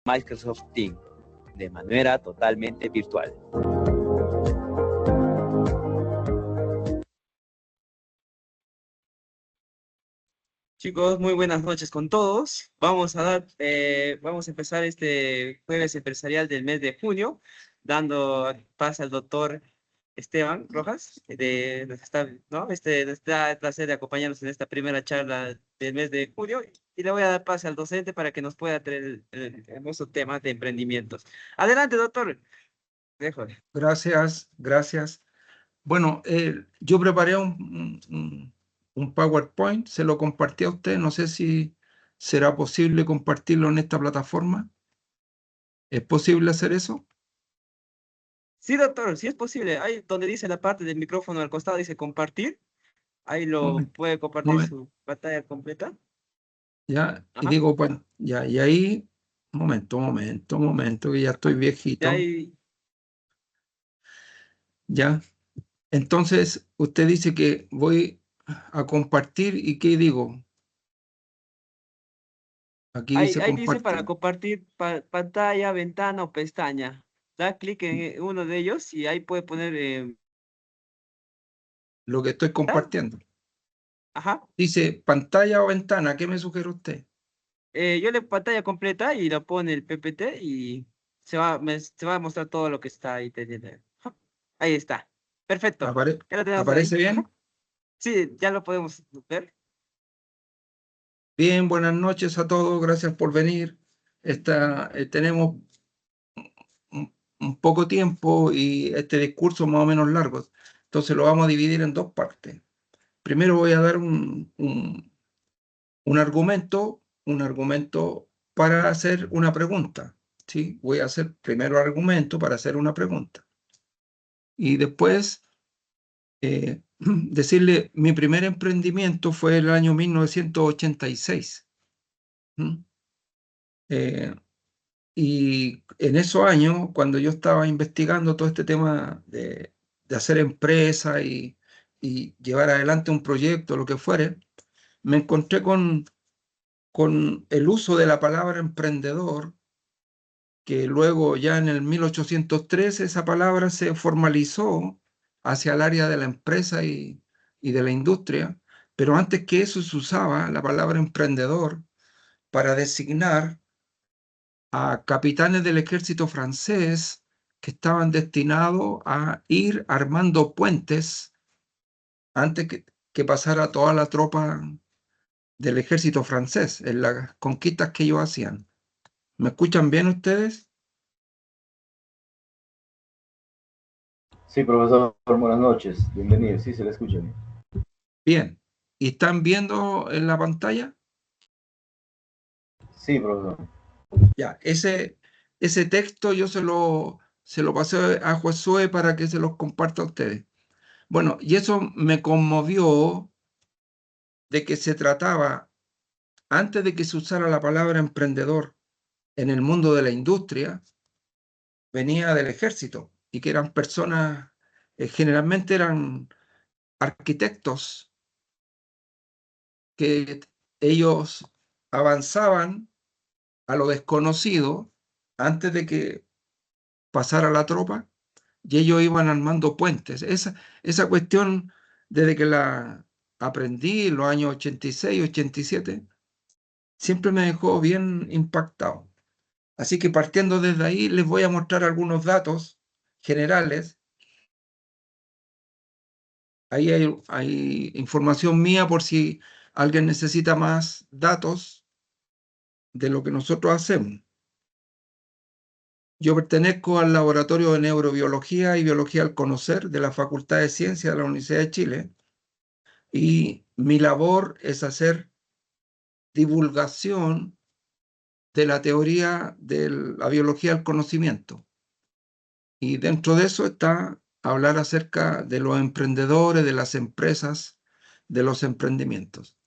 Microsoft Teams de manera totalmente virtual. Chicos, muy buenas noches con todos. Vamos a empezar este jueves empresarial del mes de junio, dando paso al doctor Esteban Rojas, nos da el placer de acompañarnos en esta primera charla del mes de junio, y le voy a dar pase al docente para que nos pueda traer el hermoso tema de emprendimientos. Adelante, doctor. Dejo. Gracias, gracias. Bueno, yo preparé un PowerPoint, se lo compartí a usted, no sé si será posible compartirlo en esta plataforma. ¿Es posible hacer eso? Sí, doctor, sí es posible. Ahí donde dice la parte del micrófono al costado, dice compartir. Ahí lo Momento, puede compartir momento, su pantalla completa. ya, y Ajá. digo, pues, ya, y ahí, momento, que ya estoy Y viejito, ahí, ya. Entonces, usted dice que voy a compartir, ¿y qué digo? Aquí dice ahí dice para compartir, compartir pantalla, ventana o pestaña. Da clic en uno de ellos y ahí puede poner. lo que estoy compartiendo. Ajá. Dice pantalla o ventana, ¿qué me sugiere usted? Yo le pantalla completa y lo pone el PPT y se va a mostrar todo lo que está ahí teniendo. Ajá. Ahí está. Perfecto. Ya lo tenemos ¿Aparece ahí. Ajá. bien? Sí, ya lo podemos ver. Bien, buenas noches a todos, gracias por venir. Tenemos un poco tiempo y este discurso más o menos largo, entonces lo vamos a dividir en dos partes. Primero voy a dar un argumento para hacer una pregunta, ¿sí? Voy a hacer primero argumento para hacer una pregunta. Y después decirle, mi primer emprendimiento fue el año 1986. ¿Mm? Eh, y en esos años, cuando yo estaba investigando todo este tema de hacer empresa y llevar adelante un proyecto, lo que fuere, me encontré con el uso de la palabra emprendedor, que luego ya en el 1813 esa palabra se formalizó hacia el área de la empresa y de la industria, pero antes que eso se usaba la palabra emprendedor para designar a capitanes del ejército francés que estaban destinados a ir armando puentes antes que pasara toda la tropa del ejército francés en las conquistas que ellos hacían. ¿Me escuchan bien ustedes? Sí, profesor, buenas noches. Bienvenido. Sí, se le escucha bien. Bien. ¿Y están viendo en la pantalla? Sí, profesor. Ya, ese texto yo se lo pasé a Josué para que se los comparta a ustedes. Bueno, y eso me conmovió de que se trataba, antes de que se usara la palabra emprendedor en el mundo de la industria, venía del ejército y que eran personas, generalmente eran arquitectos, que ellos avanzaban a lo desconocido antes de que pasara la tropa y ellos iban armando puentes. Esa cuestión, desde que la aprendí en los años 86, 87, siempre me dejó bien impactado. Así que partiendo desde ahí, les voy a mostrar algunos datos generales. Ahí hay información mía por si alguien necesita más datos de lo que nosotros hacemos. Yo pertenezco al Laboratorio de Neurobiología y Biología al Conocer de la Facultad de Ciencias de la Universidad de Chile y mi labor es hacer divulgación de la teoría de la biología del conocimiento. Y dentro de eso está hablar acerca de los emprendedores, de las empresas, de los emprendimientos.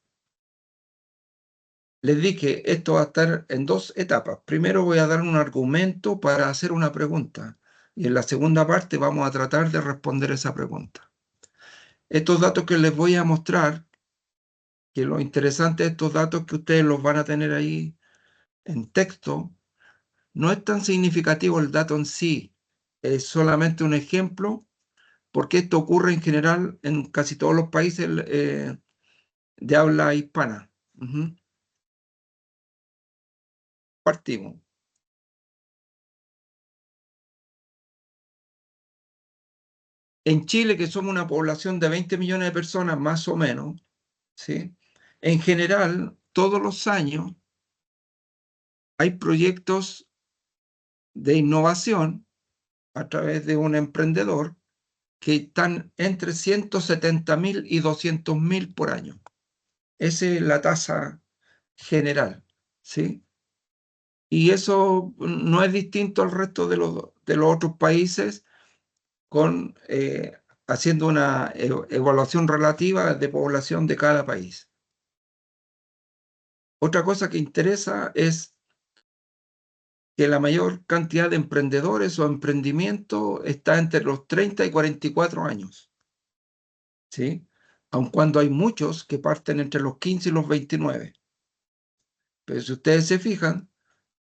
Les dije, esto va a estar en dos etapas. Primero voy a dar un argumento para hacer una pregunta y en la segunda parte vamos a tratar de responder esa pregunta. Estos datos que les voy a mostrar, que lo interesante de estos datos es que ustedes los van a tener ahí en texto, No es tan significativo el dato en sí, es solamente un ejemplo, porque esto ocurre en general en casi todos los países de habla hispana. Ujú. Partimos. En Chile, que somos una población de 20 millones de personas, más o menos, ¿sí? En general, todos los años hay proyectos de innovación a través de un emprendedor que están entre 170.000 y 200.000 por año. Esa es la tasa general, ¿sí? Y eso no es distinto al resto de los otros países, con, haciendo una evaluación relativa de población de cada país. Otra cosa que interesa es que la mayor cantidad de emprendedores o emprendimientos está entre los 30 y 44 años, ¿sí? Aun cuando hay muchos que parten entre los 15 y los 29. Pero si ustedes se fijan,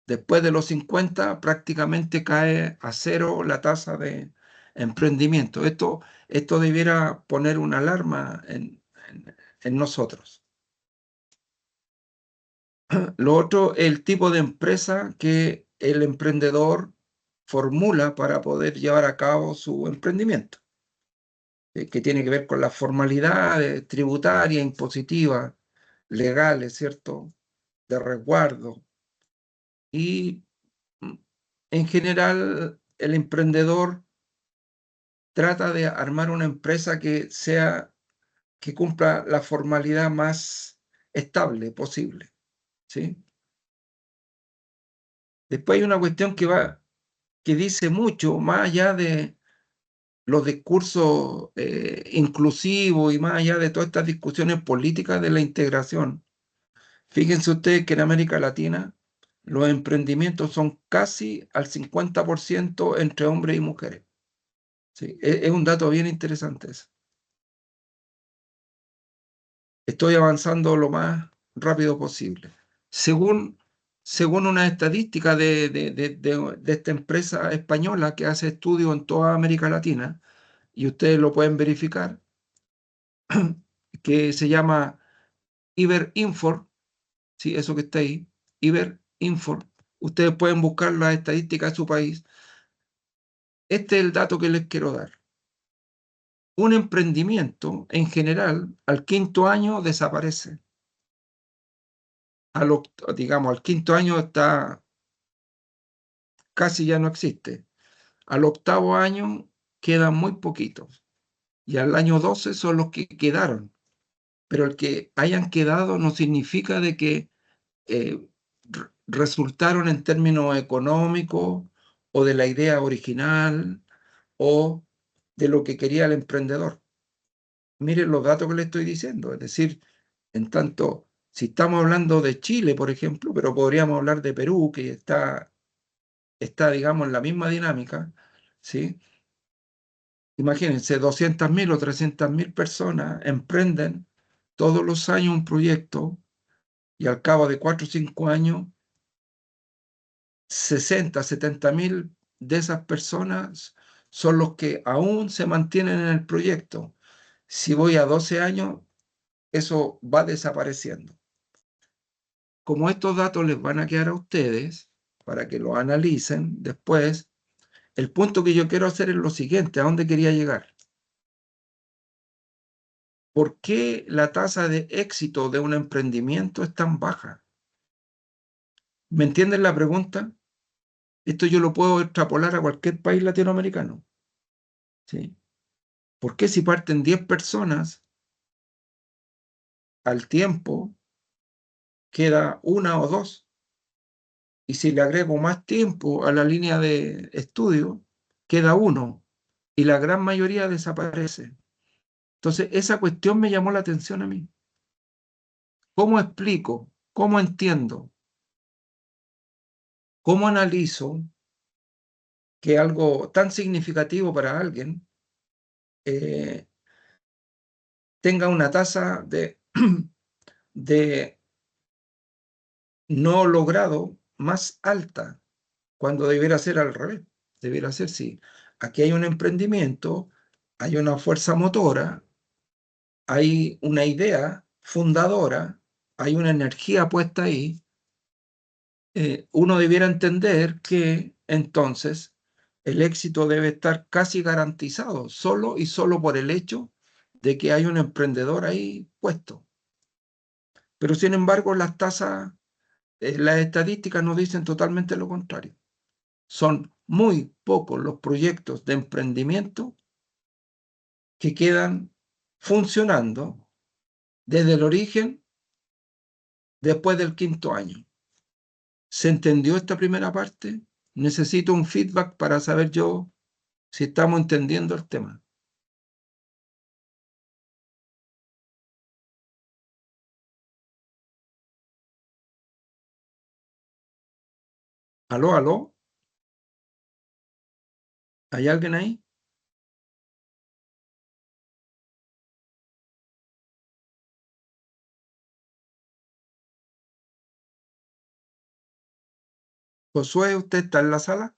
después de los 50 prácticamente cae a cero la tasa de emprendimiento. Esto debiera poner una alarma en nosotros. Lo otro, el tipo de empresa que el emprendedor formula para poder llevar a cabo su emprendimiento, que tiene que ver con las formalidades tributarias, impositivas, legales, ¿cierto? De resguardo. Y en general, el emprendedor trata de armar una empresa que cumpla la formalidad más estable posible, ¿sí? Después hay una cuestión que dice mucho, más allá de los discursos inclusivos y más allá de todas estas discusiones políticas de la integración. Fíjense ustedes que en América Latina los emprendimientos son casi al 50% entre hombres y mujeres. Sí, es un dato bien interesante eso. Estoy avanzando lo más rápido posible. Según una estadística de esta empresa española que hace estudios en toda América Latina, y ustedes lo pueden verificar, que se llama Iberinfor, ¿sí? Eso que está ahí, Iberinfor. Ustedes pueden buscar las estadísticas de su país. Este es el dato que les quiero dar. Un emprendimiento, en general, al quinto año desaparece. Digamos, al quinto año casi ya no existe. Al octavo año quedan muy poquitos. Y al año 12 son los que quedaron. Pero el que hayan quedado no significa de que resultaron en términos económicos o de la idea original o de lo que quería el emprendedor. Miren los datos que le estoy diciendo, es decir, en tanto, si estamos hablando de Chile, por ejemplo, pero podríamos hablar de Perú, que está, digamos, en la misma dinámica, ¿sí? Imagínense, 200.000 o 300.000 personas emprenden todos los años un proyecto y al cabo de 4 o 5 años 60, 70.000 de esas personas son los que aún se mantienen en el proyecto. Si voy a 12 años, eso va desapareciendo. Como estos datos les van a quedar a ustedes para que lo analicen después, el punto que yo quiero hacer es lo siguiente: ¿a dónde quería llegar? ¿Por qué la tasa de éxito de un emprendimiento es tan baja? ¿Me entienden la pregunta? Esto yo lo puedo extrapolar a cualquier país latinoamericano, ¿sí? ¿Por qué si parten 10 personas al tiempo queda una o dos? Y si le agrego más tiempo a la línea de estudio, queda uno y la gran mayoría desaparece. Entonces, esa cuestión me llamó la atención a mí. ¿Cómo explico? ¿Cómo entiendo? ¿Cómo analizo que algo tan significativo para alguien eh, tenga una tasa de no logrado más alta cuando debiera ser al revés. Debiera ser, sí. Aquí hay un emprendimiento, hay una fuerza motora, hay una idea fundadora, hay una energía puesta ahí. Uno debiera entender que entonces el éxito debe estar casi garantizado, solo y solo por el hecho de que hay un emprendedor ahí puesto. Pero sin embargo, las tasas, las estadísticas nos dicen totalmente lo contrario. Son muy pocos los proyectos de emprendimiento que quedan funcionando desde el origen después del 5.º año. ¿Se entendió esta primera parte? Necesito un feedback para saber yo si estamos entendiendo el tema. ¿Aló, aló? ¿Hay alguien ahí? Josué, ¿usted está en la sala?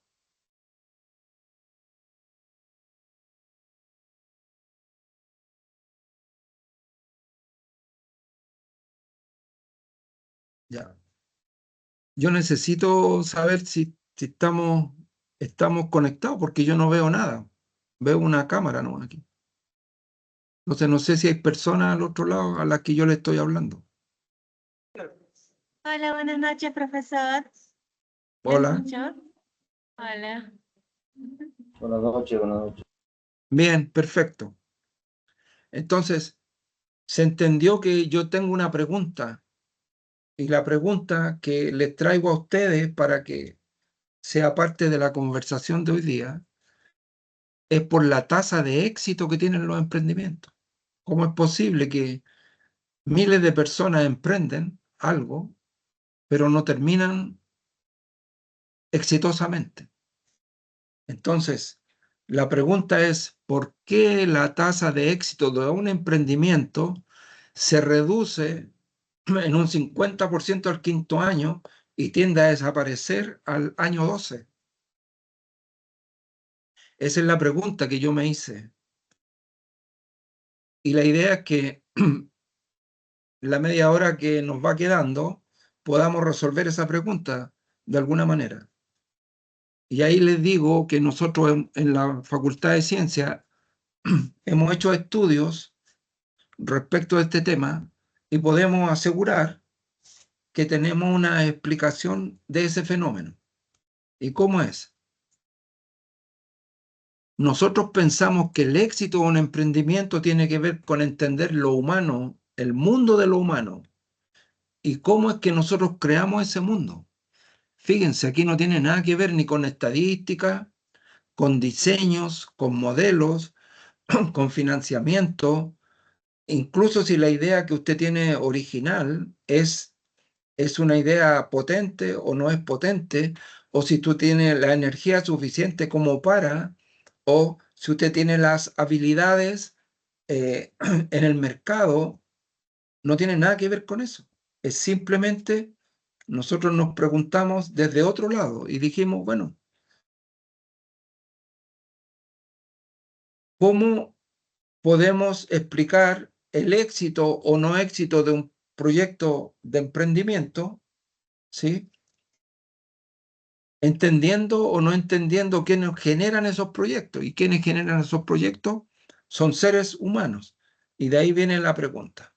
Ya. Yo necesito saber si estamos conectados porque yo no veo nada. Veo una cámara nomás aquí. Entonces no sé si hay personas al otro lado a las que yo le estoy hablando. Hola, buenas noches, profesor. ¿Me Hola. escuchó? Hola. Buenas noches, buenas noches. Bien, perfecto. Entonces, se entendió que yo tengo una pregunta y la pregunta que les traigo a ustedes para que sea parte de la conversación de hoy día es por la tasa de éxito que tienen los emprendimientos. ¿Cómo es posible que miles de personas emprenden algo, pero no terminan exitosamente? Entonces, la pregunta es, ¿por qué la tasa de éxito de un emprendimiento se reduce en un 50% al 5.º año y tiende a desaparecer al año 12? Esa es la pregunta que yo me hice. Y la idea es que la media hora que nos va quedando podamos resolver esa pregunta de alguna manera. Y ahí les digo que nosotros en la Facultad de Ciencias hemos hecho estudios respecto a este tema y podemos asegurar que tenemos una explicación de ese fenómeno. ¿Y cómo es? Nosotros pensamos que el éxito de un emprendimiento tiene que ver con entender lo humano, el mundo de lo humano, y cómo es que nosotros creamos ese mundo. Fíjense, aquí no tiene nada que ver ni con estadística, con diseños, con modelos, con financiamiento, incluso si la idea que usted tiene original es una idea potente o no es potente, o si tú tienes la energía suficiente como para, o si usted tiene las habilidades en el mercado, no tiene nada que ver con eso. Es simplemente nosotros nos preguntamos desde otro lado y dijimos, bueno, ¿cómo podemos explicar el éxito o no éxito de un proyecto de emprendimiento? ¿Sí? Entendiendo o no entendiendo quiénes generan esos proyectos. Y quienes generan esos proyectos son seres humanos. Y de ahí viene la pregunta.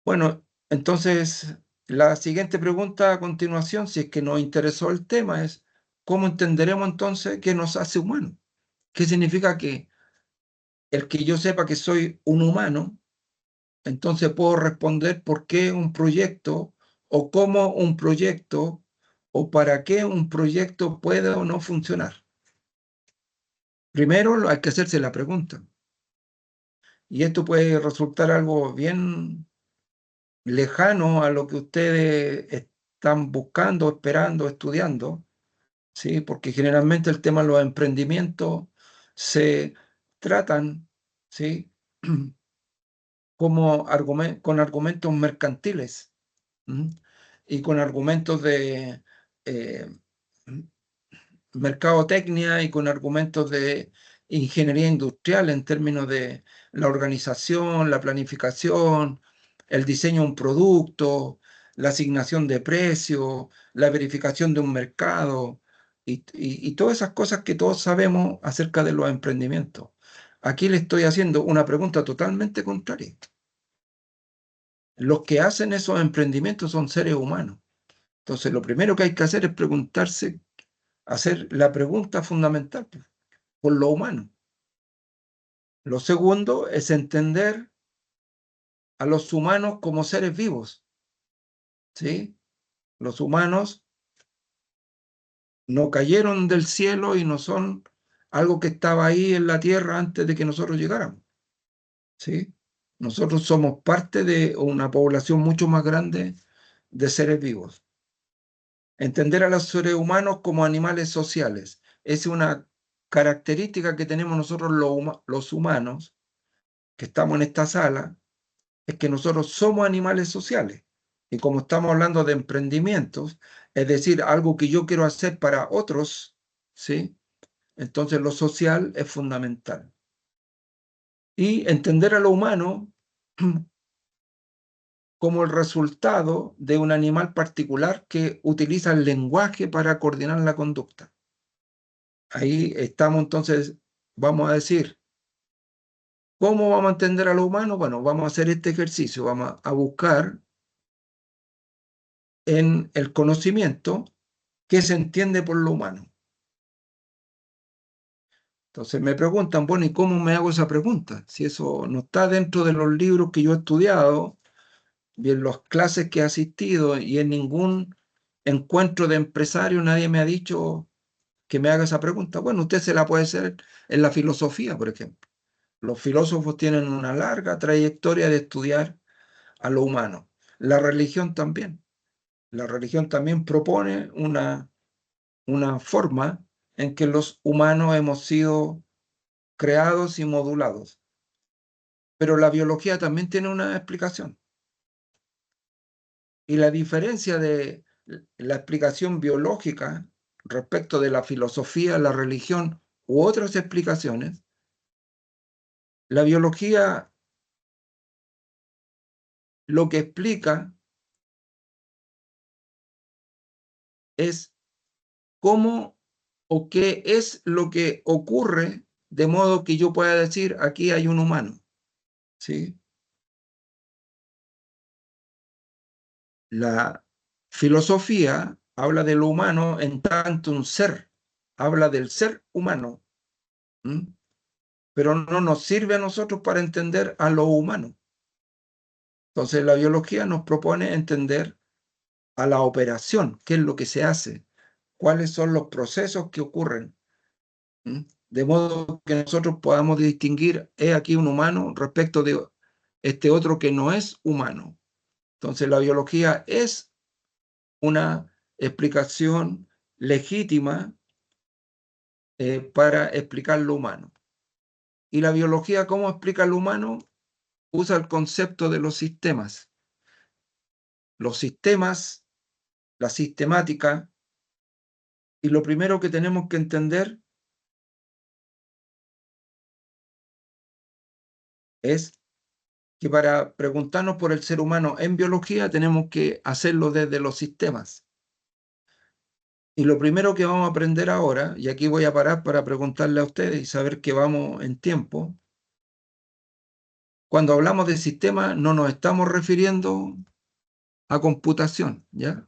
Bueno, entonces la siguiente pregunta a continuación, si es que nos interesó el tema, es ¿cómo entenderemos entonces qué nos hace humanos? ¿Qué significa que el que yo sepa que soy un humano, entonces puedo responder por qué un proyecto o cómo un proyecto o para qué un proyecto puede o no funcionar? Primero hay que hacerse la pregunta. Y esto puede resultar algo bien lejano a lo que ustedes están buscando, esperando, estudiando, ¿sí? Porque generalmente el tema de los emprendimientos se tratan, ¿sí? Como con argumentos mercantiles. ¿Mm? y con argumentos de mercadotecnia y con argumentos de ingeniería industrial en términos de la organización, la planificación, el diseño de un producto, la asignación de precios, la verificación de un mercado y todas esas cosas que todos sabemos acerca de los emprendimientos. Aquí le estoy haciendo una pregunta totalmente contraria. Los que hacen esos emprendimientos son seres humanos. Entonces, lo primero que hay que hacer es preguntarse, hacer la pregunta fundamental por lo humano. Lo segundo es entender a los humanos como seres vivos. ¿Sí? Los humanos no cayeron del cielo y no son algo que estaba ahí en la tierra antes de que nosotros llegáramos. ¿Sí? Nosotros somos parte de una población mucho más grande de seres vivos. Entender a los seres humanos como animales sociales es una característica que tenemos nosotros los humanos que estamos en esta sala, es que nosotros somos animales sociales. Y como estamos hablando de emprendimientos, es decir, algo que yo quiero hacer para otros, ¿sí? Entonces lo social es fundamental. Y entender a lo humano como el resultado de un animal particular que utiliza el lenguaje para coordinar la conducta. Ahí estamos entonces, vamos a decir, ¿cómo vamos a entender a lo humano? Bueno, vamos a hacer este ejercicio, vamos a buscar en el conocimiento qué se entiende por lo humano. Entonces me preguntan, bueno, ¿y cómo me hago esa pregunta? Si eso no está dentro de los libros que yo he estudiado, y en las clases que he asistido, y en ningún encuentro de empresarios nadie me ha dicho que me haga esa pregunta. Bueno, usted se la puede hacer en la filosofía, por ejemplo. Los filósofos tienen una larga trayectoria de estudiar a lo humano. La religión también. La religión también propone una forma en que los humanos hemos sido creados y modulados. Pero la biología también tiene una explicación. Y la diferencia de la explicación biológica respecto de la filosofía, la religión u otras explicaciones, la biología lo que explica es cómo o qué es lo que ocurre de modo que yo pueda decir, aquí hay un humano. ¿Sí? La filosofía habla de lo humano en tanto un ser, habla del ser humano, pero no nos sirve a nosotros para entender a lo humano. Entonces la biología nos propone entender a la operación, qué es lo que se hace, cuáles son los procesos que ocurren, de modo que nosotros podamos distinguir, he aquí un humano respecto de este otro que no es humano. Entonces la biología es una explicación legítima para explicar lo humano. ¿Y la biología cómo explica lo humano? Usa el concepto de los sistemas. Los sistemas, la sistemática, y lo primero que tenemos que entender es que para preguntarnos por el ser humano en biología tenemos que hacerlo desde los sistemas. Y lo primero que vamos a aprender ahora, y aquí voy a parar para preguntarle a ustedes y saber que vamos en tiempo, cuando hablamos de sistema no nos estamos refiriendo a computación, ¿ya?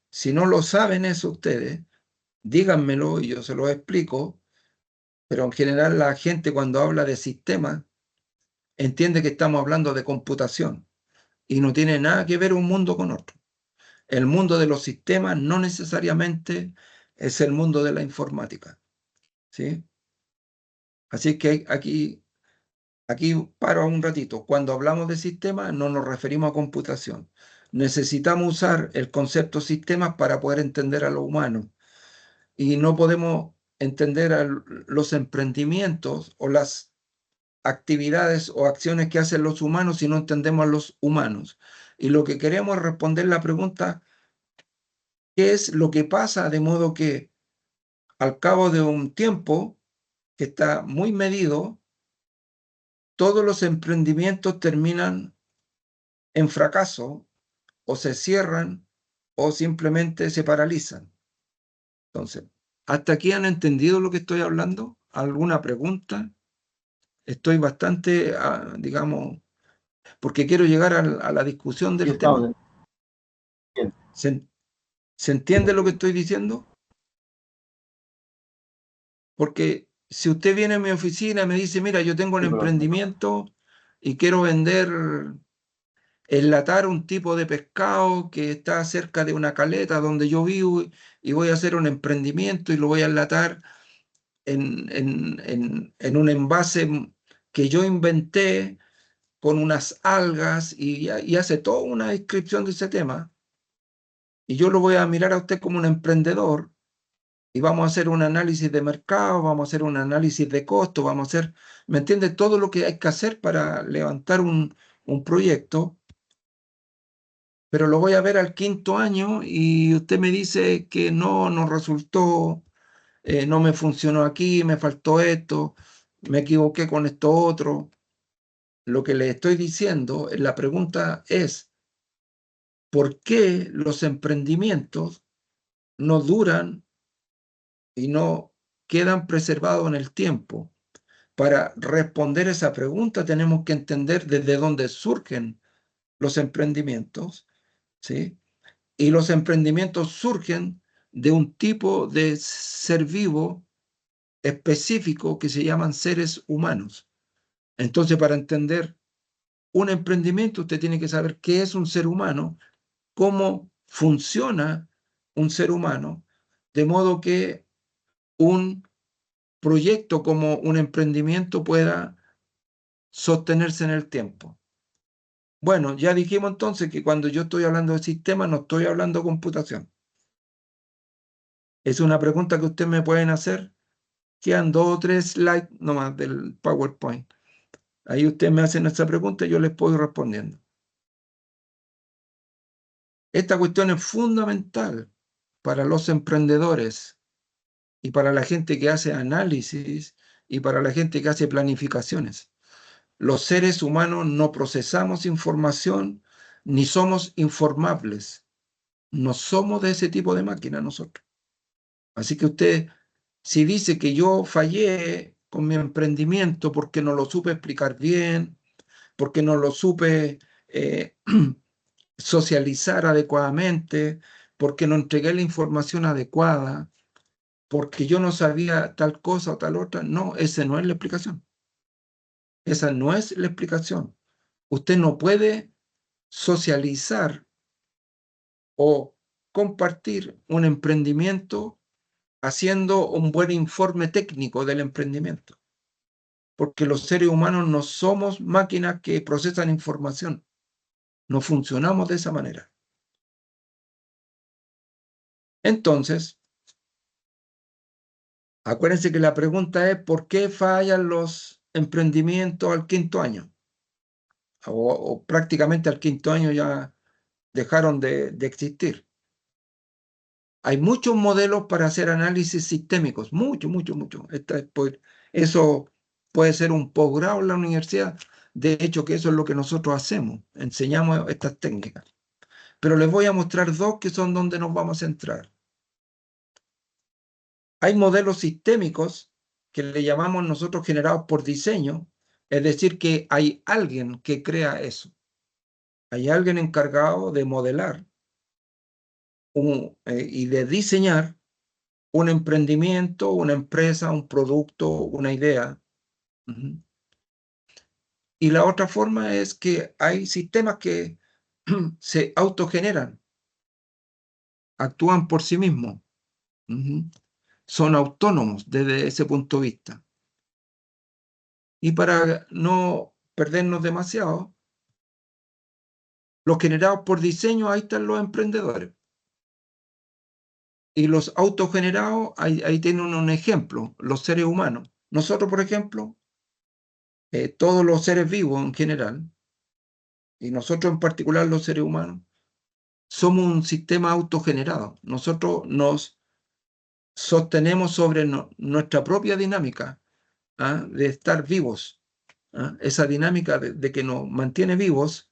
Si no lo saben eso ustedes, díganmelo y yo se lo explico, pero en general la gente cuando habla de sistema entiende que estamos hablando de computación y no tiene nada que ver un mundo con otro. El mundo de los sistemas no necesariamente es el mundo de la informática, ¿sí? Así que aquí paro un ratito. Cuando hablamos de sistemas no nos referimos a computación. Necesitamos usar el concepto sistemas para poder entender a lo humano. Y no podemos entender a los emprendimientos o las actividades o acciones que hacen los humanos si no entendemos a los humanos. y lo que queremos es responder la pregunta, ¿qué es lo que pasa? De modo que al cabo de un tiempo que está muy medido, todos los emprendimientos terminan en fracaso o se cierran o simplemente se paralizan. Entonces, ¿hasta aquí han entendido lo que estoy hablando? ¿Alguna pregunta? Estoy bastante, digamos, porque quiero llegar a la discusión Aquí del estamos. tema. ¿Se entiende lo que estoy diciendo? Porque si usted viene a mi oficina y me dice, mira, yo tengo un Sí, profesor. emprendimiento y quiero enlatar un tipo de pescado que está cerca de una caleta donde yo vivo y voy a hacer un emprendimiento y lo voy a enlatar en un envase que yo inventé con unas algas y hace toda una descripción de ese tema. Y yo lo voy a mirar a usted como un emprendedor y vamos a hacer un análisis de mercado, vamos a hacer un análisis de costo, vamos a hacer, ¿me entiende? Todo lo que hay que hacer para levantar un proyecto, pero lo voy a ver al 5.º año y usted me dice que no nos resultó, no me funcionó aquí, me faltó esto, me equivoqué con esto otro. Lo que le estoy diciendo, la pregunta es, ¿por qué los emprendimientos no duran y no quedan preservados en el tiempo? Para responder esa pregunta tenemos que entender desde dónde surgen los emprendimientos, ¿sí? Y los emprendimientos surgen de un tipo de ser vivo específico que se llaman seres humanos. Entonces, para entender un emprendimiento, usted tiene que saber qué es un ser humano, cómo funciona un ser humano, de modo que un proyecto como un emprendimiento pueda sostenerse en el tiempo. Bueno, ya dijimos entonces que cuando yo estoy hablando de sistema no estoy hablando de computación. Es una pregunta que ustedes me pueden hacer. Quedan 2 o 3 slides nomás del PowerPoint. Ahí ustedes me hacen esa pregunta y yo les puedo ir respondiendo. Esta cuestión es fundamental para los emprendedores y para la gente que hace análisis y para la gente que hace planificaciones. Los seres humanos no procesamos información ni somos informables. No somos de ese tipo de máquina nosotros. Así que usted, si dice que yo fallé con mi emprendimiento porque no lo supe explicar bien, porque no lo supe socializar adecuadamente, porque no entregué la información adecuada, porque yo no sabía tal cosa o tal otra, no, esa no es la explicación. Esa no es la explicación. Usted no puede socializar o compartir un emprendimiento haciendo un buen informe técnico del emprendimiento, porque los seres humanos no somos máquinas que procesan información, no funcionamos de esa manera. Entonces, acuérdense que la pregunta es ¿por qué fallan los emprendimientos al 5.º año? O prácticamente al 5.º año ya dejaron de existir. Hay muchos modelos para hacer análisis sistémicos, mucho. Eso puede ser un posgrado en la universidad. De hecho, que eso es lo que nosotros hacemos, enseñamos estas técnicas. Pero les voy a mostrar 2 que son donde nos vamos a centrar. Hay modelos sistémicos que le llamamos nosotros generados por diseño, es decir, que hay alguien que crea eso. Hay alguien encargado de modelar y de diseñar un emprendimiento, una empresa, un producto, una idea. Y la otra forma es que hay sistemas que se autogeneran, actúan por sí mismos, son autónomos desde ese punto de vista. Y para no perdernos demasiado, los generados por diseño, ahí están los emprendedores. Y los autogenerados, ahí tienen un ejemplo, los seres humanos. Nosotros, por ejemplo, todos los seres vivos en general, y nosotros en particular los seres humanos, somos un sistema autogenerado. Nosotros nos sostenemos sobre nuestra propia dinámica, ¿ah?, de estar vivos, ¿ah? Esa dinámica de que nos mantiene vivos,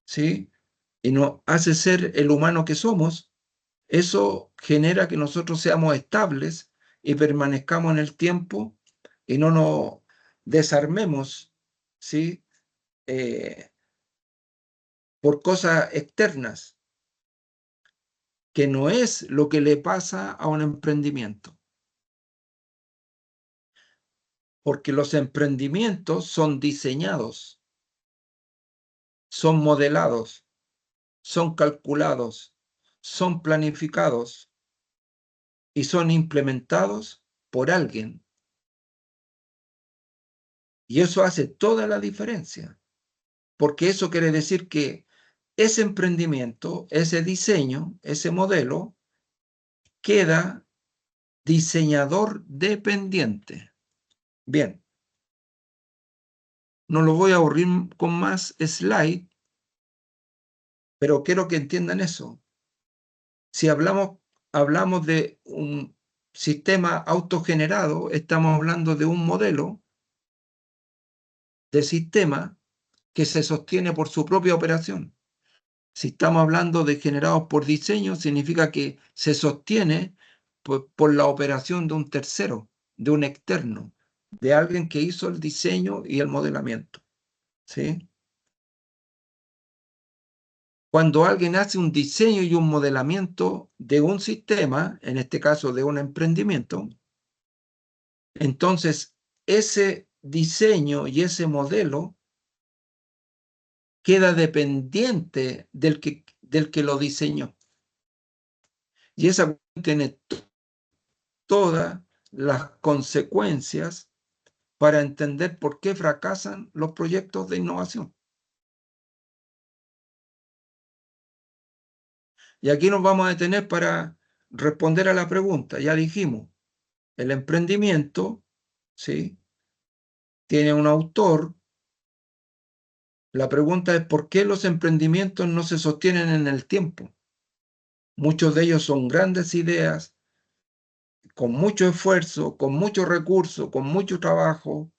¿sí?, y nos hace ser el humano que somos. Eso genera que nosotros seamos estables y permanezcamos en el tiempo y no nos desarmemos, ¿sí?, por cosas externas, que no es lo que le pasa a un emprendimiento. Porque los emprendimientos son diseñados, son modelados, son calculados, son planificados y son implementados por alguien. Y eso hace toda la diferencia, porque eso quiere decir que ese emprendimiento, ese diseño, ese modelo, queda diseñador dependiente. Bien, no lo voy a aburrir con más slide, pero quiero que entiendan eso. Si hablamos de un sistema autogenerado, estamos hablando de un modelo de sistema que se sostiene por su propia operación. Si estamos hablando de generados por diseño, significa que se sostiene por la operación de un tercero, de un externo, de alguien que hizo el diseño y el modelamiento, ¿sí? Cuando alguien hace un diseño y un modelamiento de un sistema, en este caso de un emprendimiento, entonces ese diseño y ese modelo queda dependiente del que lo diseñó. Y esa tiene todas las consecuencias para entender por qué fracasan los proyectos de innovación. Y aquí nos vamos a detener para responder a la pregunta. Ya dijimos, el emprendimiento, ¿sí?, tiene un autor. La pregunta es ¿por qué los emprendimientos no se sostienen en el tiempo? Muchos de ellos son grandes ideas, con mucho esfuerzo, con mucho recurso, con mucho trabajo,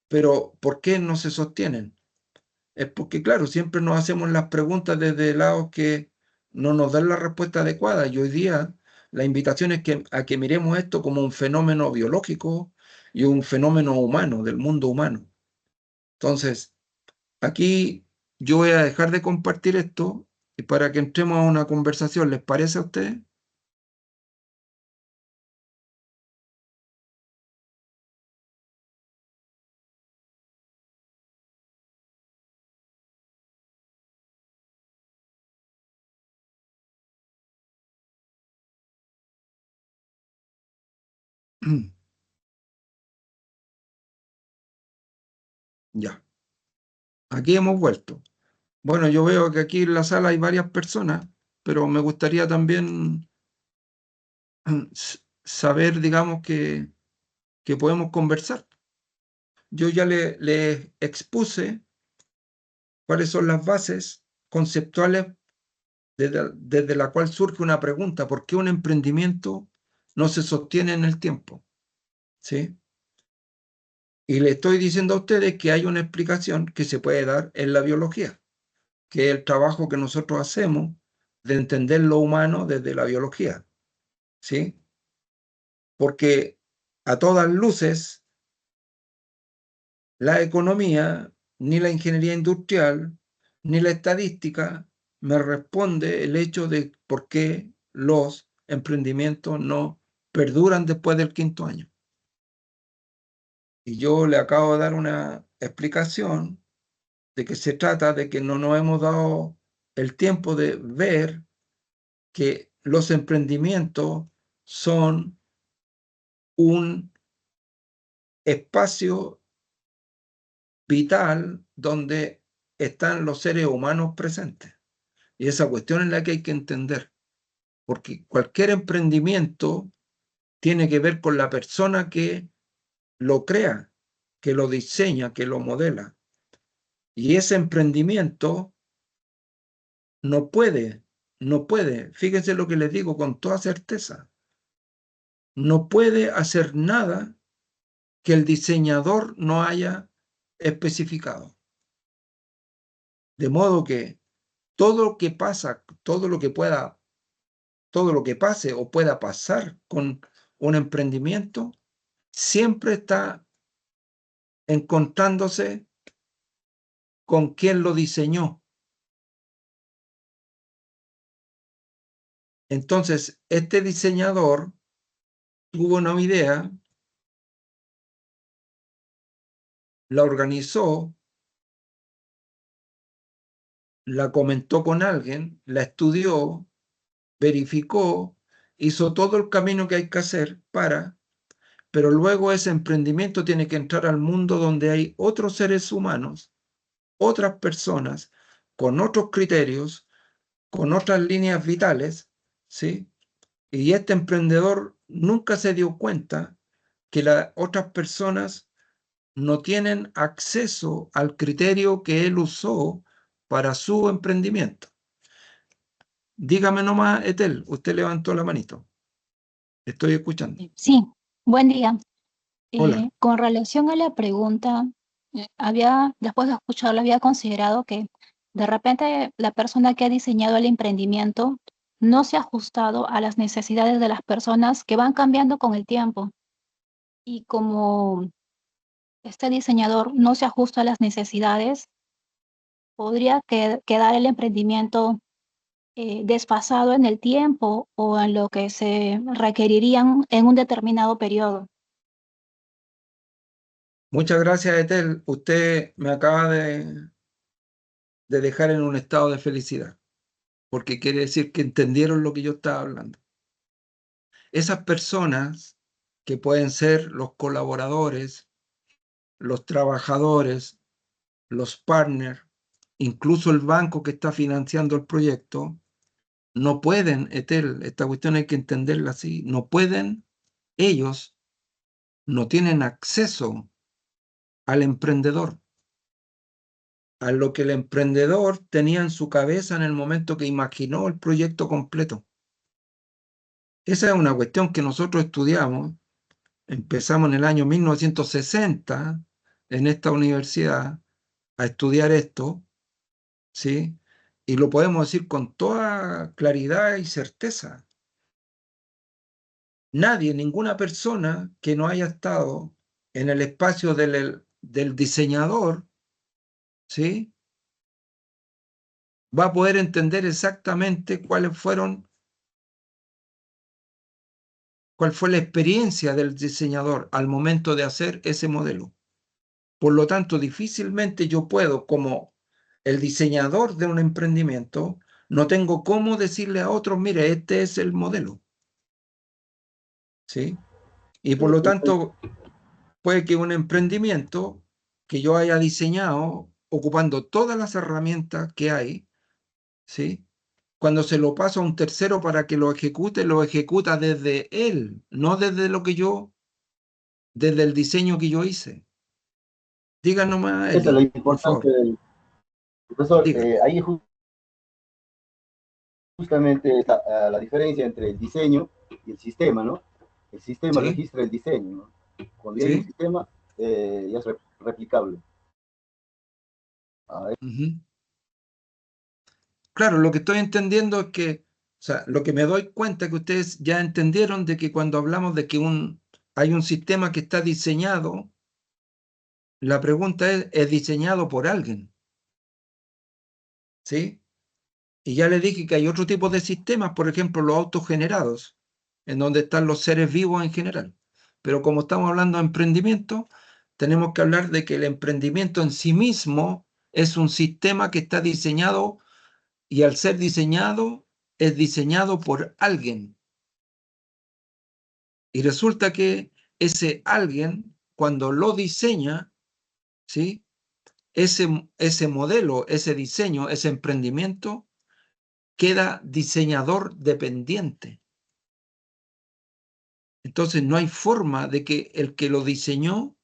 pero ¿por qué no se sostienen? Es porque, claro, siempre nos hacemos las preguntas desde lados que no nos dan la respuesta adecuada. Y hoy día la invitación es a que miremos esto como un fenómeno biológico y un fenómeno humano, del mundo humano. Entonces, aquí yo voy a dejar de compartir esto y para que entremos a una conversación, ¿les parece a ustedes? Ya, aquí hemos vuelto. Bueno, yo veo que aquí en la sala hay varias personas, pero me gustaría también saber, digamos, que podemos conversar. Yo ya le expuse cuáles son las bases conceptuales desde la cual surge una pregunta: ¿por qué un emprendimiento no se sostiene en el tiempo? ¿Sí? Y le estoy diciendo a ustedes que hay una explicación que se puede dar en la biología, que es el trabajo que nosotros hacemos de entender lo humano desde la biología, ¿sí? Porque a todas luces, la economía, ni la ingeniería industrial, ni la estadística me responde el hecho de por qué los emprendimientos no perduran después del 5.º año. Y yo le acabo de dar una explicación de que se trata de que no nos hemos dado el tiempo de ver que los emprendimientos son un espacio vital donde están los seres humanos presentes. Y esa cuestión es la que hay que entender, porque cualquier emprendimiento tiene que ver con la persona que lo crea, que lo diseña, que lo modela. Y ese emprendimiento no puede, fíjense lo que les digo con toda certeza, no puede hacer nada que el diseñador no haya especificado. De modo que todo lo que pasa, todo lo que pase o pueda pasar con un emprendimiento, siempre está encontrándose con quien lo diseñó. Entonces, este diseñador tuvo una idea, la organizó, la comentó con alguien, la estudió, verificó, hizo todo el camino que hay que hacer pero luego ese emprendimiento tiene que entrar al mundo donde hay otros seres humanos, otras personas, con otros criterios, con otras líneas vitales, ¿sí? Y este emprendedor nunca se dio cuenta que las otras personas no tienen acceso al criterio que él usó para su emprendimiento. Dígame nomás, Etel, usted levantó la manito. Estoy escuchando. Sí, buen día. Hola. Con relación a la pregunta, después de escucharlo, había considerado que de repente la persona que ha diseñado el emprendimiento no se ha ajustado a las necesidades de las personas que van cambiando con el tiempo. Y como este diseñador no se ajusta a las necesidades, podría quedar el emprendimiento desfasado en el tiempo o en lo que se requerirían en un determinado periodo. Muchas gracias, Etel. Usted me acaba de dejar en un estado de felicidad, porque quiere decir que entendieron lo que yo estaba hablando. Esas personas que pueden ser los colaboradores, los trabajadores, los partners, incluso el banco que está financiando el proyecto, no pueden, Etel, esta cuestión hay que entenderla así, no pueden, ellos no tienen acceso al emprendedor, a lo que el emprendedor tenía en su cabeza en el momento que imaginó el proyecto completo. Esa es una cuestión que nosotros estudiamos, empezamos en el año 1960 en esta universidad a estudiar esto, ¿sí? Y lo podemos decir con toda claridad y certeza. Nadie, ninguna persona que no haya estado en el espacio del diseñador, ¿sí? Va a poder entender exactamente cuál fue la experiencia del diseñador al momento de hacer ese modelo. Por lo tanto, difícilmente yo puedo, como el diseñador de un emprendimiento, no tengo cómo decirle a otros, mire, este es el modelo. ¿Sí? Y por lo tanto, puede que un emprendimiento que yo haya diseñado ocupando todas las herramientas que hay, ¿sí? Cuando se lo paso a un tercero para que lo ejecuta desde él, no desde desde el diseño que yo hice. Diga nomás, Esa es la Eli, por importancia favor. del profesor. Diga. Ahí justamente está la diferencia entre el diseño y el sistema, ¿no? El sistema Sí, registra el diseño, ¿no? Cuando ya hay un sí. sistema, ya es replicable. Ah, Ujú. Claro, lo que estoy entendiendo es que, o sea, lo que me doy cuenta es que ustedes ya entendieron de que cuando hablamos de que hay un sistema que está diseñado, la pregunta ¿es diseñado por alguien? ¿Sí? Y ya le dije que hay otro tipo de sistemas, por ejemplo, los autogenerados, en donde están los seres vivos en general. Pero como estamos hablando de emprendimiento, tenemos que hablar de que el emprendimiento en sí mismo es un sistema que está diseñado y al ser diseñado, es diseñado por alguien. Y resulta que ese alguien, cuando lo diseña, ¿sí? Ese modelo, ese diseño, ese emprendimiento, queda diseñador dependiente. Entonces no hay forma de que el que lo diseñó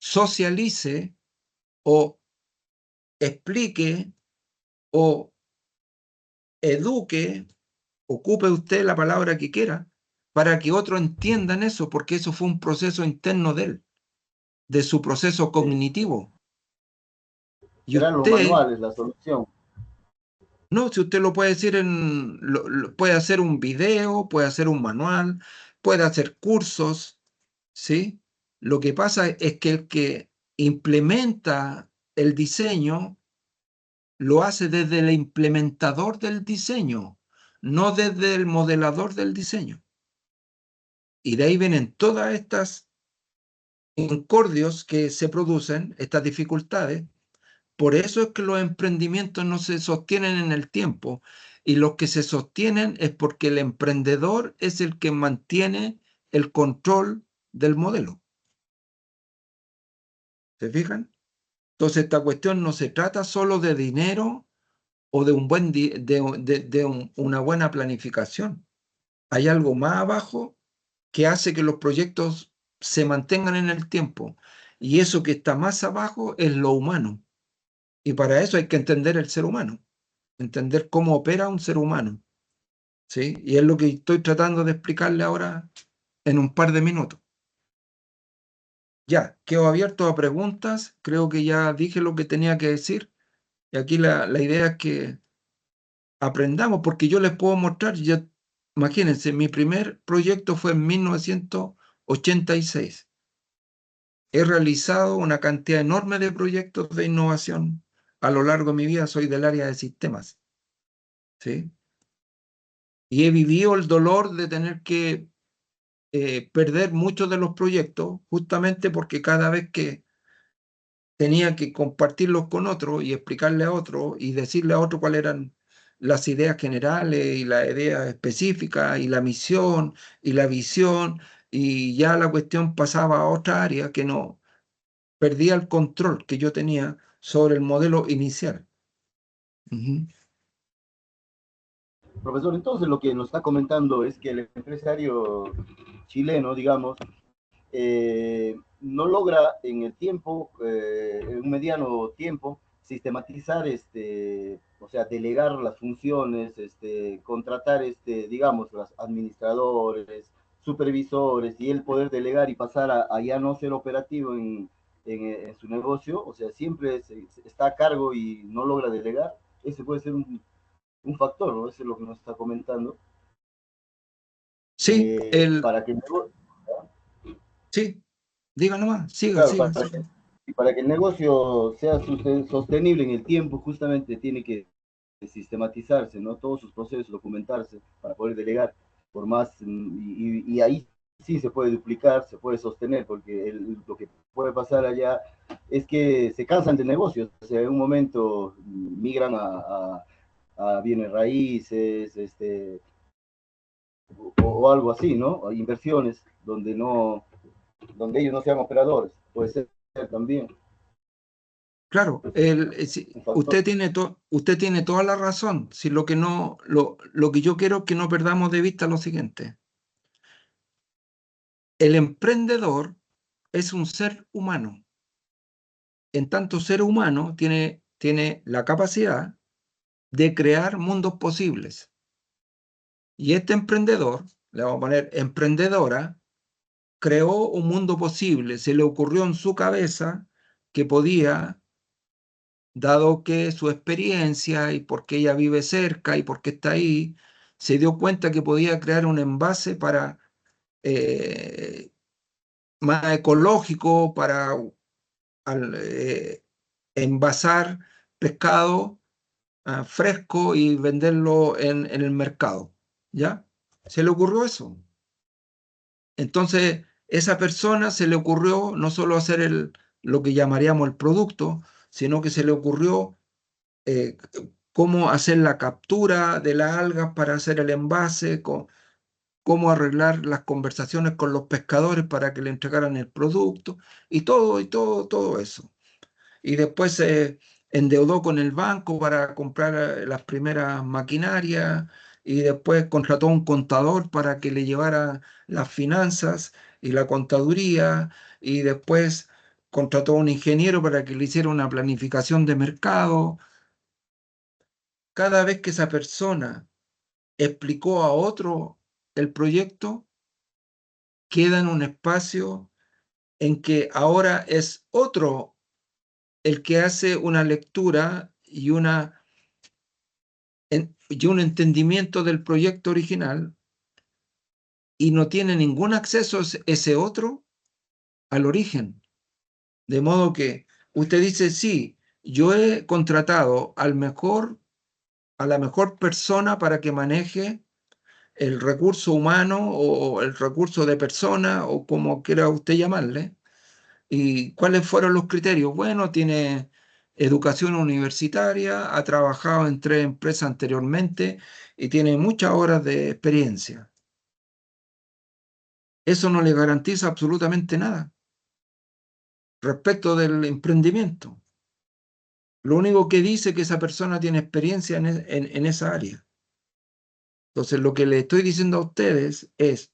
socialice o explique o eduque, ocupe usted la palabra que quiera, para que otros entiendan eso, porque eso fue un proceso interno de él, de su proceso cognitivo. Y Serán los usted, manuales la solución. no, si usted lo puede decir puede hacer un video, puede hacer un manual, puede hacer cursos, ¿sí? Lo que pasa es que el que implementa el diseño lo hace desde el implementador del diseño, no desde el modelador del diseño. Y de ahí vienen todas estas incordios que se producen, estas dificultades. Por eso es que los emprendimientos no se sostienen en el tiempo, y los que se sostienen es porque el emprendedor es el que mantiene el control del modelo. ¿Se fijan? Entonces esta cuestión no se trata solo de dinero o de una buena planificación. Hay algo más abajo que hace que los proyectos se mantengan en el tiempo, y eso que está más abajo es lo humano. Y para eso hay que entender el ser humano, entender cómo opera un ser humano, ¿sí? Y es lo que estoy tratando de explicarle ahora en un par de minutos. Ya, quedo abierto a preguntas, creo que ya dije lo que tenía que decir, y aquí la idea es que aprendamos, porque yo les puedo mostrar, imagínense, mi primer proyecto fue en 1986. He realizado una cantidad enorme de proyectos de innovación a lo largo de mi vida, soy del área de sistemas, ¿sí? Y he vivido el dolor de tener que perder muchos de los proyectos, justamente porque cada vez que tenía que compartirlos con otro y explicarle a otro y decirle a otro cuáles eran las ideas generales y las ideas específicas y la misión y la visión, y ya la cuestión pasaba a otra área que no perdía el control que yo tenía sobre el modelo inicial. Profesor, entonces lo que nos está comentando es que el empresario chileno, digamos, no logra en el tiempo, en un mediano tiempo, sistematizar, o sea, delegar las funciones, contratar, digamos, los administradores, supervisores, y el poder delegar y pasar a ya no ser operativo en su negocio, o sea, siempre está a cargo y no logra delegar. Ese puede ser un factor, ¿no? Eso es lo que nos está comentando. Sí, Para que sí, diga nomás, siga, claro, siga, siga. para que el negocio sea sostenible en el tiempo, justamente tiene que sistematizarse, ¿no? Todos sus procesos, documentarse para poder delegar, por más, y ahí sí se puede duplicar, se puede sostener, porque lo que puede pasar allá es que se cansan de negocios, o sea, en un momento migran a bienes raíces, o algo así, ¿no? A inversiones donde ellos no sean operadores, puede ser también Claro, un factor. usted tiene toda la razón. Si lo que yo quiero es que no perdamos de vista lo siguiente. El emprendedor es un ser humano. En tanto ser humano tiene la capacidad de crear mundos posibles. Y este emprendedor, le vamos a poner emprendedora, creó un mundo posible. Se le ocurrió en su cabeza que podía, dado que su experiencia y porque ella vive cerca y porque está ahí, se dio cuenta que podía crear un envase para más ecológico para envasar pescado fresco y venderlo en el mercado. ¿Ya? Se le ocurrió eso. Entonces, esa persona se le ocurrió no solo hacer lo que llamaríamos el producto, sino que se le ocurrió cómo hacer la captura de las algas para hacer el envase, cómo arreglar las conversaciones con los pescadores para que le entregaran el producto, y todo eso. Y después se endeudó con el banco para comprar las primeras maquinarias, y después contrató a un contador para que le llevara las finanzas y la contaduría, y después contrató a un ingeniero para que le hiciera una planificación de mercado. cada vez que esa persona explicó a otro el proyecto, queda en un espacio en que ahora es otro el que hace una lectura y un entendimiento del proyecto original, y no tiene ningún acceso ese otro al origen. De modo que usted dice, sí, yo he contratado a la mejor persona para que maneje el recurso humano o el recurso de persona o como quiera usted llamarle. ¿Y cuáles fueron los criterios? Bueno, tiene educación universitaria, ha trabajado en 3 empresas anteriormente y tiene muchas horas de experiencia. Eso no le garantiza absolutamente nada respecto del emprendimiento. Lo único que dice que esa persona tiene experiencia en esa área. Entonces, lo que le estoy diciendo a ustedes es,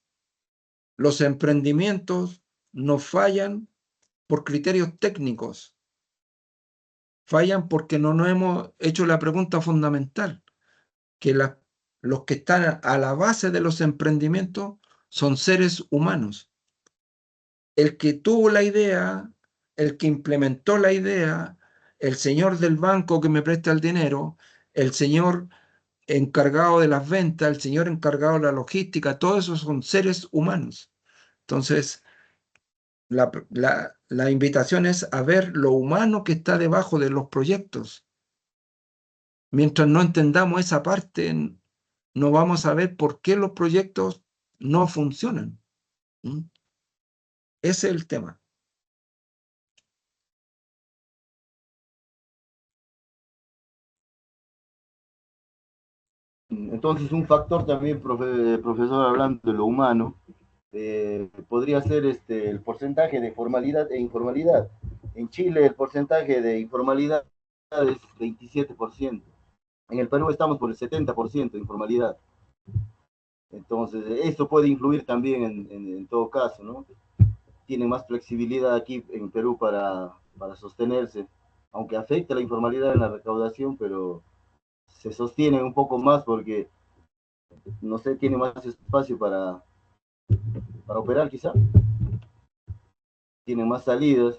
los emprendimientos no fallan por criterios técnicos, fallan porque no nos hemos hecho la pregunta fundamental, que los que están a la base de los emprendimientos son seres humanos. El que tuvo la idea, el que implementó la idea, el señor del banco que me presta el dinero, el señor encargado de las ventas, el señor encargado de la logística, todos esos son seres humanos. Entonces, la invitación es a ver lo humano que está debajo de los proyectos. Mientras no entendamos esa parte, no vamos a ver por qué los proyectos no funcionan. ¿Mm? Ese es el tema. Entonces, un factor también, profesor, hablando de lo humano, podría ser el porcentaje de formalidad e informalidad. En Chile el porcentaje de informalidad es 27%. En el Perú estamos por el 70% de informalidad. Entonces, esto puede influir también en todo caso, ¿no? Tienen más flexibilidad aquí en Perú para sostenerse, aunque afecta la informalidad en la recaudación, pero se sostienen un poco más porque, no sé, tiene más espacio para operar quizá, tienen más salidas.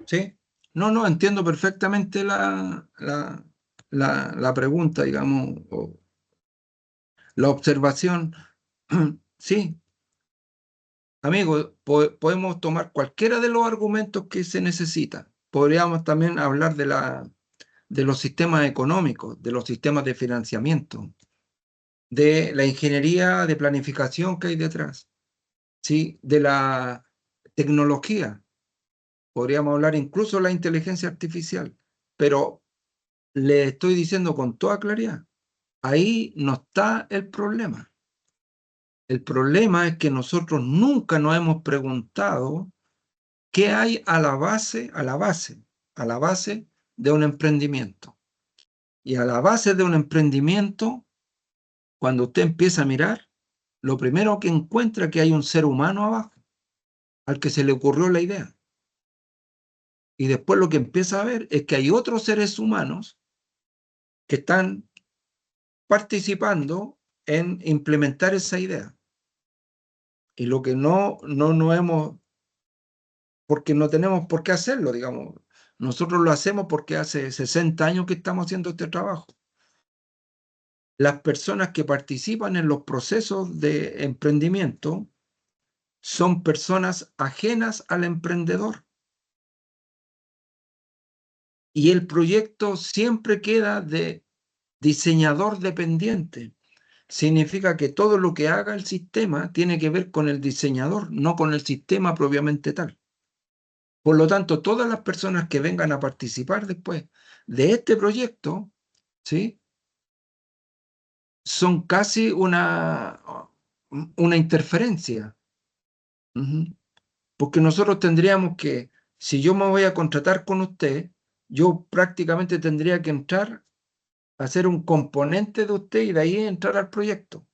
¿Sí? No, entiendo perfectamente la pregunta, digamos, o la observación. Sí, amigo, podemos tomar cualquiera de los argumentos que se necesita. Podríamos también hablar de los sistemas económicos, de los sistemas de financiamiento, de la ingeniería de planificación que hay detrás, ¿sí? De la tecnología. Podríamos hablar incluso de la inteligencia artificial, pero le estoy diciendo con toda claridad, ahí no está el problema. El problema es que nosotros nunca nos hemos preguntado qué hay a la base de un emprendimiento. Y a la base de un emprendimiento, cuando usted empieza a mirar, lo primero que encuentra es que hay un ser humano abajo, al que se le ocurrió la idea. Y después lo que empieza a ver es que hay otros seres humanos que están participando en implementar esa idea. Y lo que no hemos, porque no tenemos por qué hacerlo, digamos. Nosotros lo hacemos porque hace 60 años que estamos haciendo este trabajo. Las personas que participan en los procesos de emprendimiento son personas ajenas al emprendedor. Y el proyecto siempre queda de diseñador dependiente. Significa que todo lo que haga el sistema tiene que ver con el diseñador, no con el sistema propiamente tal. Por lo tanto, todas las personas que vengan a participar después de este proyecto, ¿sí?, son casi una interferencia. Porque nosotros tendríamos que, si yo me voy a contratar con usted, yo prácticamente tendría que entrar a ser un componente de usted y de ahí entrar al proyecto.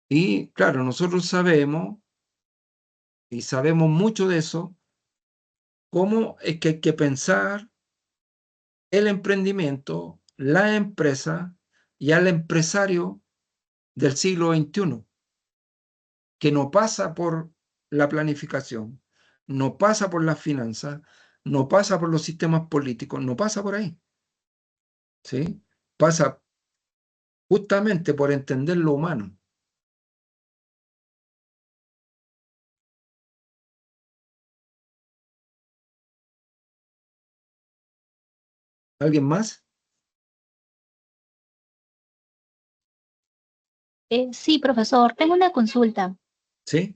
Y claro, nosotros sabemos, y sabemos mucho de eso, cómo es que hay que pensar el emprendimiento la empresa y al empresario del siglo XXI, que no pasa por la planificación, no pasa por las finanzas, no pasa por los sistemas políticos, no pasa por ahí, ¿sí? Pasa justamente por entender lo humano. ¿Alguien más? Sí, profesor, tengo una consulta. ¿Sí?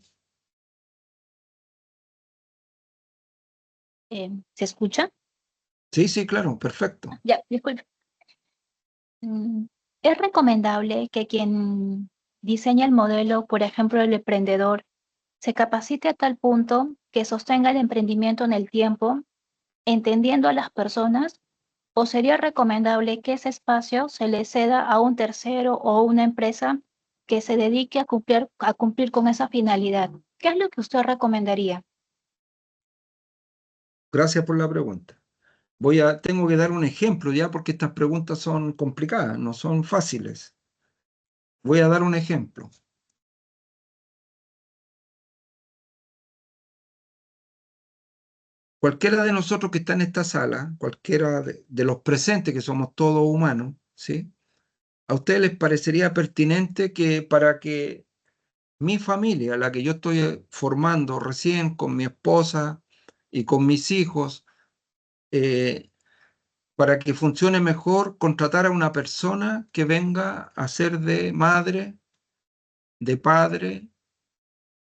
¿Se escucha? Sí, sí, claro, perfecto. Ya, disculpe. ¿Es recomendable que quien diseña el modelo, por ejemplo, el emprendedor, se capacite a tal punto que sostenga el emprendimiento en el tiempo, entendiendo a las personas? ¿O sería recomendable que ese espacio se le ceda a un tercero o una empresa que se dedique a cumplir con esa finalidad? ¿Qué es lo que usted recomendaría? Gracias por la pregunta. Tengo que dar un ejemplo ya porque estas preguntas son complicadas, no son fáciles. Voy a dar un ejemplo. Cualquiera de nosotros que está en esta sala, cualquiera de los presentes, que somos todos humanos, ¿sí? ¿A ustedes les parecería pertinente que para que mi familia, la que yo estoy formando recién con mi esposa y con mis hijos, para que funcione mejor, contratar a una persona que venga a ser de madre, de padre,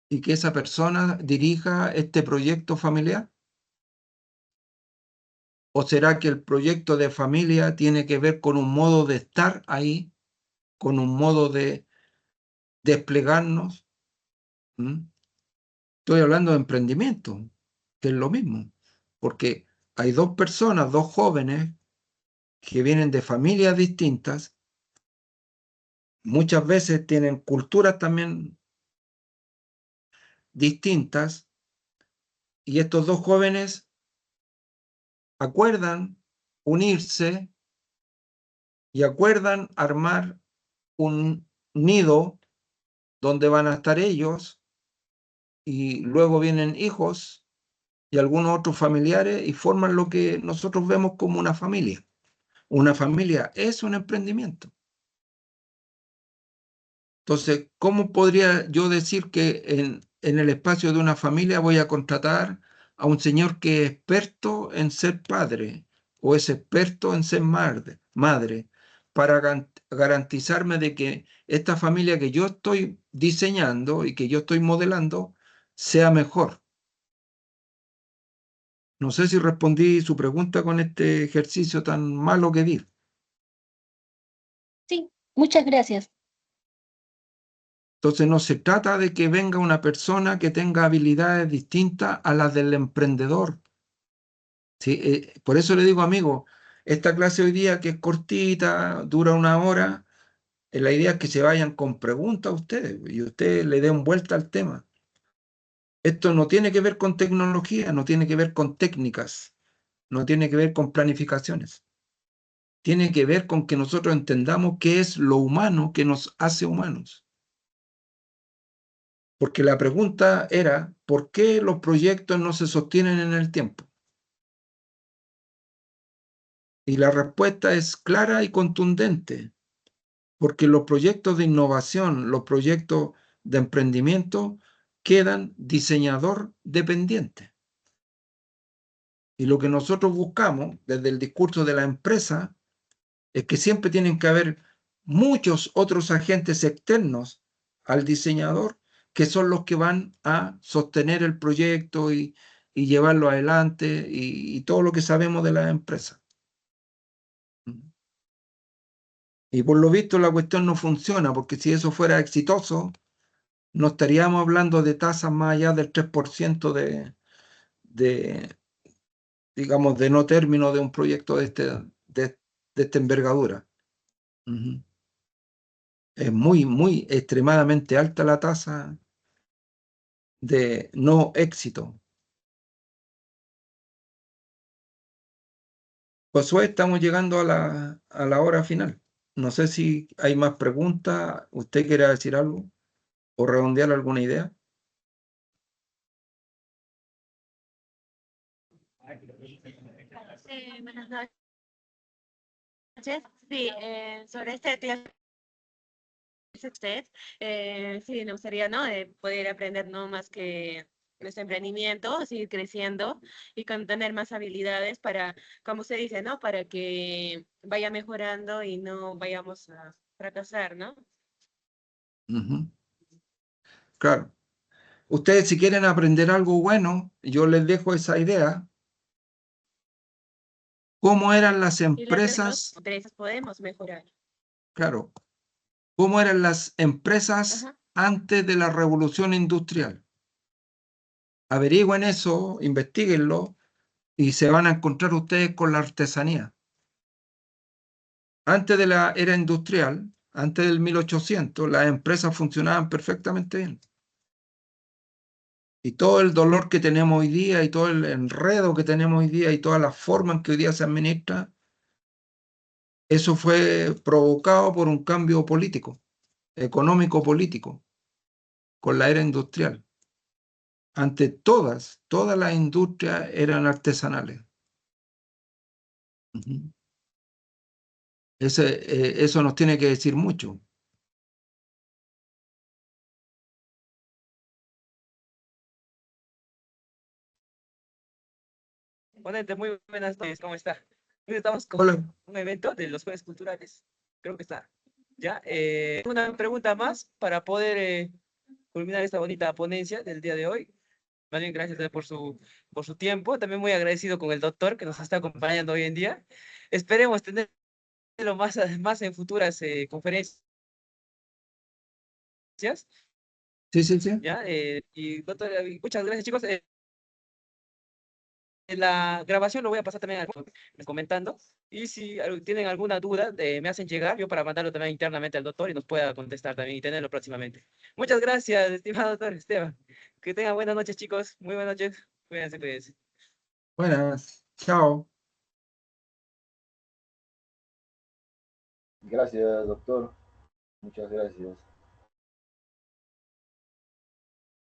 y que esa persona dirija este proyecto familiar? ¿O será que el proyecto de familia tiene que ver con un modo de estar ahí, con un modo de desplegarnos? ¿Mm? Estoy hablando de emprendimiento, que es lo mismo, porque hay dos personas, dos jóvenes que vienen de familias distintas, muchas veces tienen culturas también distintas, y estos dos jóvenes acuerdan unirse y acuerdan armar un nido donde van a estar ellos, y luego vienen hijos y algunos otros familiares y forman lo que nosotros vemos como una familia. Una familia es un emprendimiento. Entonces, ¿cómo podría yo decir que en el espacio de una familia voy a contratar a un señor que es experto en ser padre o es experto en ser madre para garantizarme de que esta familia que yo estoy diseñando y que yo estoy modelando sea mejor? No sé si respondí su pregunta con este ejercicio tan malo que di. Sí, muchas gracias. Entonces no se trata de que venga una persona que tenga habilidades distintas a las del emprendedor. ¿Sí? Por eso le digo, amigo, esta clase hoy día que es cortita, dura 1 hora, la idea es que se vayan con preguntas a ustedes y ustedes le den vuelta al tema. Esto no tiene que ver con tecnología, no tiene que ver con técnicas, no tiene que ver con planificaciones. Tiene que ver con que nosotros entendamos qué es lo humano que nos hace humanos. Porque la pregunta era, ¿por qué los proyectos no se sostienen en el tiempo? Y la respuesta es clara y contundente, porque los proyectos de innovación, los proyectos de emprendimiento quedan diseñador dependientes. Y lo que nosotros buscamos desde el discurso de la empresa es que siempre tienen que haber muchos otros agentes externos al diseñador que son los que van a sostener el proyecto y llevarlo adelante y todo lo que sabemos de la empresa. Y por lo visto la cuestión no funciona, porque si eso fuera exitoso, no estaríamos hablando de tasas más allá del 3% de, digamos, de no término de un proyecto de esta envergadura. Ujú. Es muy extremadamente alta la tasa de no éxito. Josué, estamos llegando a la hora final. No sé si hay más preguntas. ¿Usted quiere decir algo o redondear alguna idea? Buenas noches. Sí, sobre este clase usted, sí, me gustaría, ¿no? Poder aprender, ¿no? Más que nuestro emprendimiento, seguir creciendo y con tener más habilidades para, como usted dice, ¿no? Para que vaya mejorando y no vayamos a fracasar, ¿no? Ujú. Claro. Ustedes si quieren aprender algo bueno, yo les dejo esa idea. ¿Cómo eran las Y la pregunta, empresas? ¿no? Entre esas podemos mejorar. Claro. ¿Cómo eran las empresas Ajá. antes de la revolución industrial? Averigüen eso, investiguenlo y se van a encontrar ustedes con la artesanía. Antes de la era industrial, antes del 1800, las empresas funcionaban perfectamente bien. Y todo el dolor que tenemos hoy día y todo el enredo que tenemos hoy día y todas las formas en que hoy día se administra, eso fue provocado por un cambio político, económico-político, con la era industrial. Antes todas las industrias eran artesanales. Ujú. Eso nos tiene que decir mucho. Ponente, muy buenas noches, ¿cómo está? Hoy estamos con Hola. un evento de los jueves culturales, creo que está. Ya, una pregunta más para poder culminar esta bonita ponencia del día de hoy. Más bien, gracias por su tiempo. También muy agradecido con el doctor que nos está acompañando hoy en día. Esperemos tenerlo más en futuras conferencias. Sí, sí, sí. ¿Ya? Y doctor, muchas gracias, chicos. La grabación lo voy a pasar también comentando. Y si tienen alguna duda, me hacen llegar yo para mandarlo también internamente al doctor y nos pueda contestar también y tenerlo próximamente. Muchas gracias, estimado doctor Esteban. Que tengan buenas noches, chicos. Muy buenas noches. Cuídense, cuídense. Buenas. Chao. Gracias, doctor. Muchas gracias.